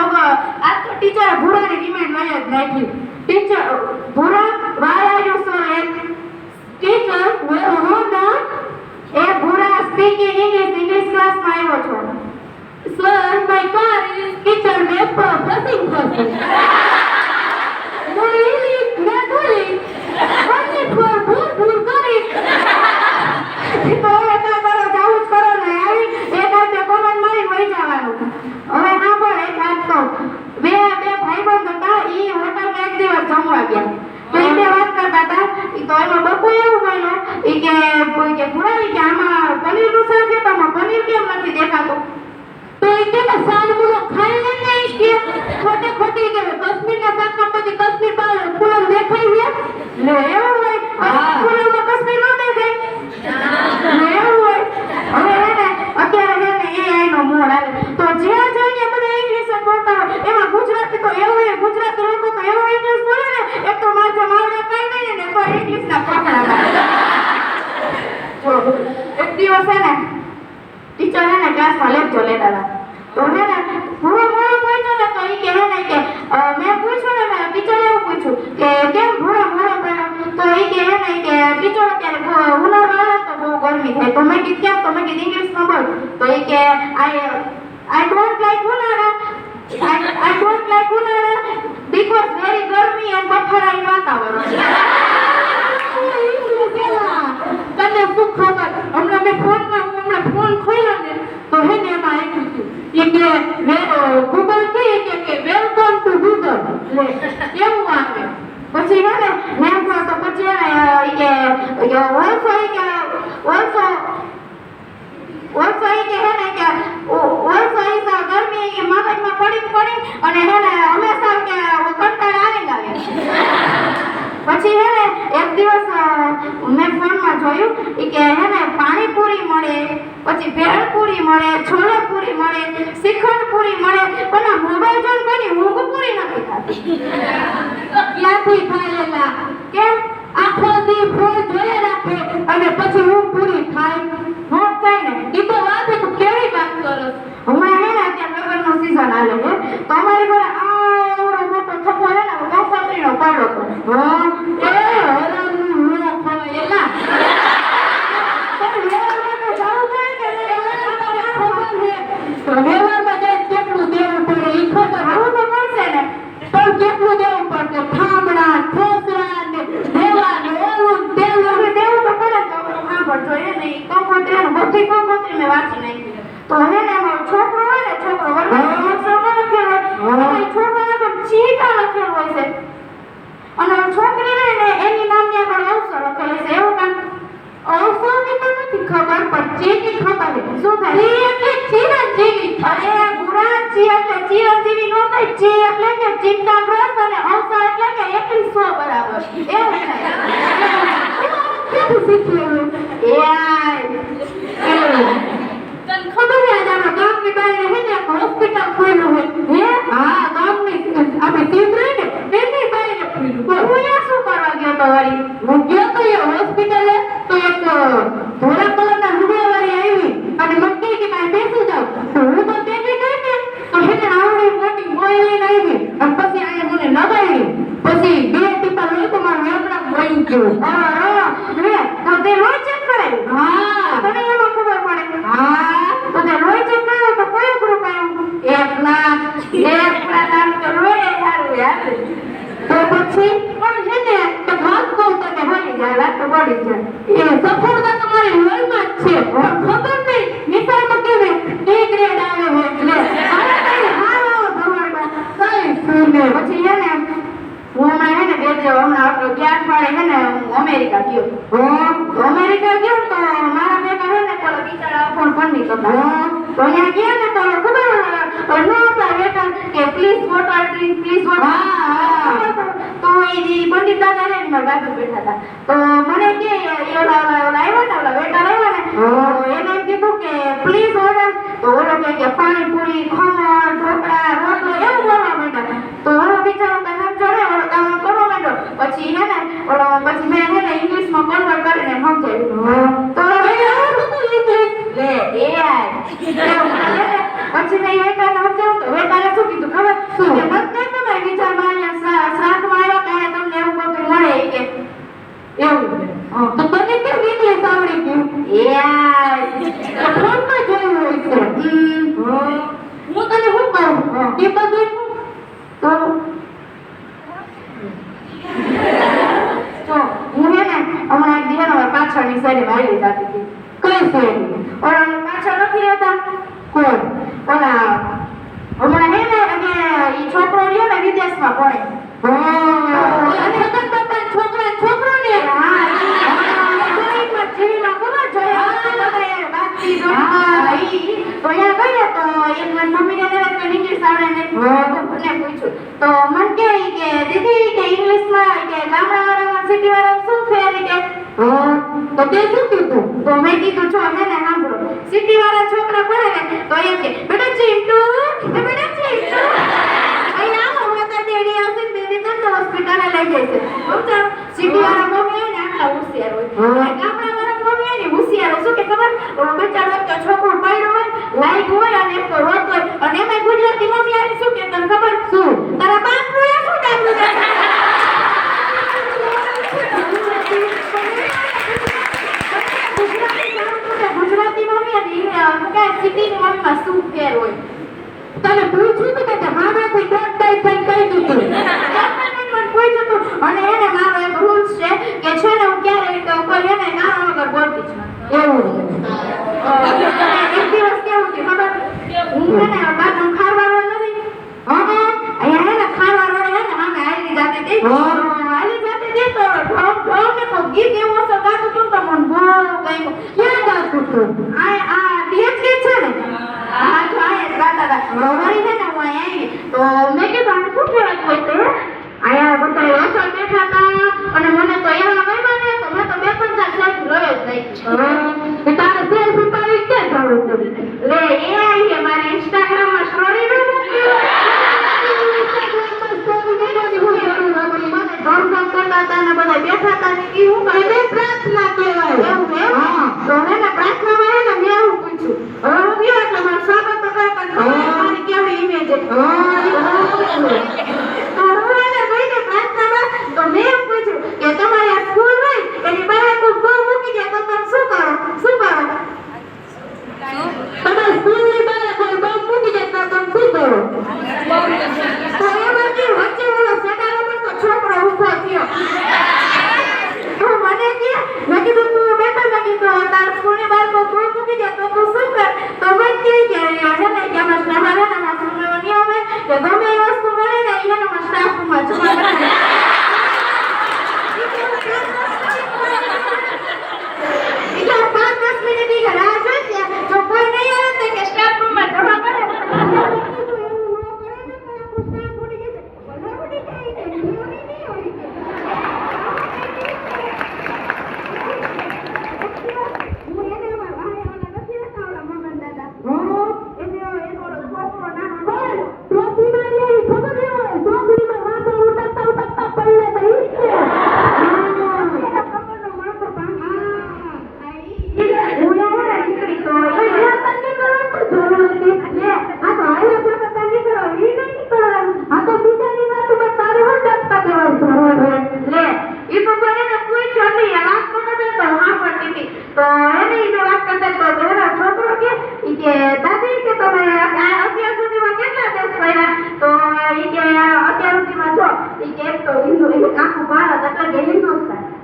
આજ તો ટીચરે ભૂરાની રિમાઇન્ડ લઈ જ નાખી. ટીચર ભૂરા, why are you so late? Teacher હું ના એ ભૂરા સ્પીકિંગ ઇંગ્લિશ ક્લાસમાં આવ્યો છો. Sir, my car is kitchen made for buzzing person. No, really, not really. Only for ભૂર કરી. તો હવે તારો જાવું જ કરો ને આવી એક હાથે કોમેન્ટ મારી વહી જવાનું. હવે સાંભળ એક વાત કહું. બે ભાઈબંધ હતા ઈ હોટલમાં એક દિવસ જમવા ગયા. તો એ બે વાત કરતા હતા તો એમાં બપુ એવું બોલ્યો ઈ કે ભૂરા કે આમાં પનીરનું શાક છે તો આમાં પનીર કેમ નથી દેખાતું? તો એ કે સાનમુનો ખાઈ લેને ઈ કે ખોટી કે કશ્મીરના શાકમાં પછી કશ્મીર પાવડર ફૂલ દેખાઈ ગયા. લે એવું હોય ફૂલમાં કશ્મીર ન દેખાય. લે એવું હોય. હવે એને અત્યારે એને AI નો મોડ આવે તો જ્યાં જઈને બધા ઇંગ્લિશ જ બોલતા હોય એમાં ગુજરાતી તો એવું હોય ગુજરાતી લોકો તો એવું ઇંગ્લિશ બોલે ને એક તો માથે માવડા કાઈ નહીં ને તો ઇંગ્લિશના પકડા મારે. એક દિવસ હે ને ટીચર હે ને ક્લાસમાં લેક્ચર લેતા હતા તો હે ને પૂરો મોડો પહોંચ્યો ને તો ઈ કે હે ને કે મેં પૂછ્યું ને મેં ટીચર એવું પૂછ્યું કે કેમ પૂરો મોડો પડ્યો તો ઈ કે હે ને કે ટીચર અત્યારે ઉનાળો આવે તો બહુ ગરમી થાય તો મેં કીધું કેમ તો મેં કીધું ઇંગ્લિશમાં બોલ તો ઈ કે I don't like ઉનાળા I don't like ઉનાળા because very ગરમી and બફારાઈ વાતાવરણ. તને શું ખબર હમણાં મેં ફોન ખોલ્યો ને તો હે ને એમાં આવ્યું હતું ઈ કે ગૂગલ કે વેલકમ ટુ ગૂગલ લે એવું આવે પછી હે ને મેં તો પછી હે ને ઈ કે ઓલ્સો ઈ કે હે ને કે ઓલ્સો ઈ ગરમી કે મગજમાં પડી અને હે ને હંમેશા કે કંટાળ આવે પછી હે ને એક દિવસ મેં ફોનમાં જોયું ઈ કે હે ને પાણીપુરી મળે પછી ભેળપુરી મળે છોલેપુરી મળે શ્રીખંડપુરી મળે પણ આ મોબાઈલ જોઈને કોઈની ઊંઘ પૂરી નથી થતી. ક્યાંથી થાય એલા કેમ આખો દી ફોન જોયે રાખે અને પછી ઊંઘ પૂરી થાય નો થાય ને ઈ તો વાત તું કેવી વાત કરસ. હમણાં હે ને અત્યારે લગ્નનો સીઝન આલે છે તો અમારી ઘરે આવડો મોટો થપ્પો હે ને કંકોત્રીનો પડ્યો હતો. એ હરામનું ન ખવાય એલા વ્યવહારમાં જાય કેટલું દેવું પડે ઈ ખબર આવું તો પડશે ને પણ કેટલું દેવું પડશે ઠામડા ઠોસરા ને દેવા ને ઓલું દેવું તો પડે તો સાંભળ જોઈએ ને ઈ કંકોત્રીનું બધી કંકોત્રી મેં વાંચી નાખી તો હે ને એમાં છોકરો હોય ને છોકરો લખેલો છોકરાને પણ ચીટા લખેલું હોય છે અને છોકરી રહે ને એની નામની આગળ અવસર લખેલી છે એવું કામ અવસરની તો નથી ખબર પણ ચીની ખબર છે શું થાય એટલે ચિરંજીવી અરે બુરા ચી એટલે ચિરંજીવી નો થાય ચી એટલે કે ચિત્તાગ્રસ્ત અને અવસર એટલે કે 2100 બરાબર એવું થાય કેવું શીખ્યું તને ખબર છે આના ગામની બહાર હે ને હોસ્પિટલ ખોલ્યું હોય હે હા ગામની આપણે ટીમ રહી ને એની બહાર ખોલ્યું હું યા શું કરવા ગયો તો વારી હું ગયો તો એ હોસ્પિટલે તો એક ધોળા કલરના લુગડાવાળી આવી અને મને કહે કે મારે બેસી જાવ તો હું તો બેસી ગઈ ને તો એને આવડી મોટી મોઈ આવી અને પછી આયા મને લગાડી પછી બે ટીપા લઈ તો મારું એમણા મળી ગયું હા લે તો તે રોજ ચેક કરાય હા તને એમાં ખબર પડે હા તો તે રોજ ચેક કરાય તો કોઈ ગ્રુપ આવ્યું 1 લાખ તો રોય સારું યાર તો પછી પણ છે ને તો વાત કહું તને હોઈ જાય વાત તો પડી જાય એ સફળતા તમારી લોહીમાં જ છે ખબર નહીં નિશાળમાં કેવે એ ગ્રેડ આવે હોય એટલે અરે કઈ હારો ધોરણમાં કઈ સુને પછી હે ને હું હમણાં હે ને હમણાં આપણો જ્ઞાન પાડે હે ને હું અમેરિકા ગયો તો મારા બેટા હે ને પેલો બિચારા ફોન નહીં કરતા તો અહીંયા ગયા ને તો ખબર નો હતા બેટા કે please water drink please water તો એ પંડિત દાદા ને મારા બાજુ બેઠા હતા તો મને કે ઓલા આવ્યા ને ઓલા બેટા આવ્યા ને એને એમ કીધું કે પ્લીઝ ઓર્ડર તો ઓલો કે પાણીપુરી ખમણ ઢોકળા રોટલો એવું બોલવા માંડ્યા તો ઓલો બિચારો કઈ સમજે ઓલો કામ કરવા માંડ્યો પછી હે ને ઓલો પછી મેં હે ને ઇંગ્લિશમાં કન્વર્ટ કરીને સમજાવ્યું તો લે એ પછી મેં વેટાને સમજાવ્યું તો વેટાને શું કીધું ખબર શું કે નથી તમે વિચારમાં અહીંયા શ્રાદ્ધમાં આવ્યા ત્યારે તમને એવું બધું મળે કે એવું તો તને કેમ ઇંગ્લિશ આવડી ગયું યાર ફોનમાં જોયું હોય છે હું તને શું કહું એ બધું તો જો હું હે ને હમણાં એક દિવસ પાછળની શેરીમાં આવી જતી હતી કઈ શેરી ઓલા પાછળ નથી રહેતા કોણ ઓલા હમણાં હે ને અને ઈ છોકરો રહ્યો ને વિદેશમાં ભણે અને છગન બાપા છોકરો ને હા ઈ જીવીમાં ખબર જોયા બધા યાર બાકી તો યા ગયો તો એક મારી મમ્મીને ને ઇંગ્લિશ આવડે ને મને પૂછ્યું તો મને કે દીદી કે ઇંગ્લિશમાં કે ગામડાવાળામાં સિટીવાળામાં શું ફેર કે તો તે શું કીધું તો મેં કીધું છો હે ને સાંભળો સિટીવાળા છોકરા પડે ને તો એમ કે બેટા ચીંટુ અહીંયા આવો માતા દેડી આવશે ને બેદી તો હોસ્પિટલે લઈ જશે સમજો સિટીવાળા મમ્મી ને આટલા હોશિયાર હોય ગામડાવાળા મમ્મી ને હોશિયાર શું કે ખબર બચારો તો છોકરો પડ્યો હોય લાઈક હોય અને એક તો રોત હોય અને એમાં ગુજરાતી મમ્મી આને શું કે તને ખબર શું તારા બાપ નું શું ડાબલું ગુજરાતી મમ્મી અને સિટીની મમ્મીમાં શું ફેર હોય તને પૂછ્યું તો કે મારા કોઈ ડોટ ટાઈપ પણ કહી દીધું મને પૂછ્યું તું અને એને મારો એક રૂલ્સ છે કે છે ને હું ક્યારે તો કોઈ એને કારણ વગર બોલતી જ નથી એવું એક દિવસ કેવું થયું ખબર હું એને બાજુ ખારવાળો નથી અહીંયા હે ને ખારવાળો હે ને અમે હાલી જાતી હતી તો ઢોમ ને કોઈ ગીત એવું હશે ગાતું તું તો મને બહુ ગયું ક્યાં ગાતું તું આ ડીએચ ગીત છે ને હા જો આ ગાતા હતા વળી છે ને હું અહીંયા તો મેં કીધું આને શું કહેવાતું હોય છે અહીંયા બધા રસોઈ બેઠા હતા અને મને તો એવા ગમ્યા ને તો મેં તો બે ત્રણ ચાર સેલ્ફી લઈ જ નહીં તારે સેલ્ફી પાડી ક્યાં જવું પડે લે એ આવી મારે ઇન્સ્ટાગ્રામમાં સ્ટોરી નું મૂક્યું પ્રાર્થના કહેવાય એવું તો એને પ્રાર્થનામાં એને મેં એવું પૂછ્યું હવે હું ગયો એટલે મારું સ્વાગત તો કરે પણ મારી કેવડી ઇમેજ તો હું એને ગઈને પ્રાર્થનામાં તો મેં એમ પૂછ્યું કે તમારી આ સ્કૂલ હોય એની બહાર કોઈ ગો મૂકી જાય તો તમે શું કરો તમારી સ્કૂલની બહાર કોઈ ગો મૂકી જાય તો તમે શું કરો તો એમાં કે વચ્ચે ઓલો સેટારો પર તો છોકરો ઊભો થયો તો મને કે મેં કીધું તું બેટા મેં કીધું તાર સ્કૂલની બહાર કોઈ ગો મૂકી જાય તો તું શું કર તો મને કે છે ને કે આમાં સ્ટાફ આવે ને આમાં સ્કૂલમાં નિયમ હોય કે ગમે એ વસ્તુ મળે ને એનામાં સ્ટાફમાં જમા કરાવે એટલે 5-10 મિનિટ રાહ જોઈ જો કોઈ નહીં આવે તો કે સ્ટાફ રૂમમાં જમા કરે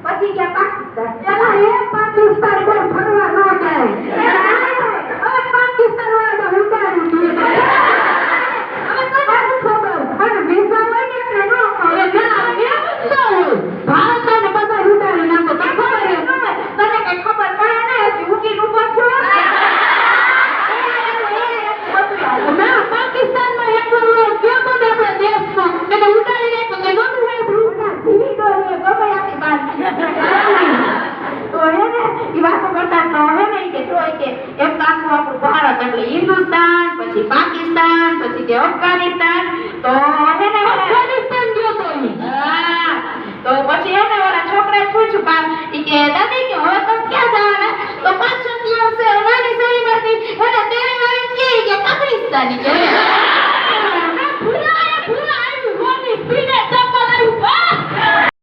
પછી કે પાકિસ્તાન ચલા એ પાકિસ્તાન કોઈ ફરવા ન જાય હવે પાકિસ્તાન વાળા ઉડાડી દે હવે તો ખબર અને વિઝા હોય ને એટલે ન કહે ના એમ જ હોય ભારત ને બધા ઉડાડી નાખો તો ખબર હે તને કઈ ખબર પડે ને હજી ઉકીલ ઉપર છો મેં પાકિસ્તાનમાં એક વાર ગયો તો આપણે દેશમાં એને ઉડાડી નાખો તો ગમે હે ભૂના જીવી ગયો ગમે આપી બાર તો હે ને ઈ વાતો કરતા તો હે ને કે જોઈ કે એક આખું આપણું ભારત એટલે હિન્દુસ્તાન પછી પાકિસ્તાન પછી કે અફઘાનિસ્તાન તો હે ને અફઘાનિસ્તાન ગયો તો હા તો પછી હે ને ઓલા છોકરાએ પૂછ્યું બા ઈ કે દાદી કે હવે તમે ક્યાં જવાના તો 5 દિવસે નાની શેરીમાંથી હે ને તેરી વાળી કે કબ્રિસ્તાન કે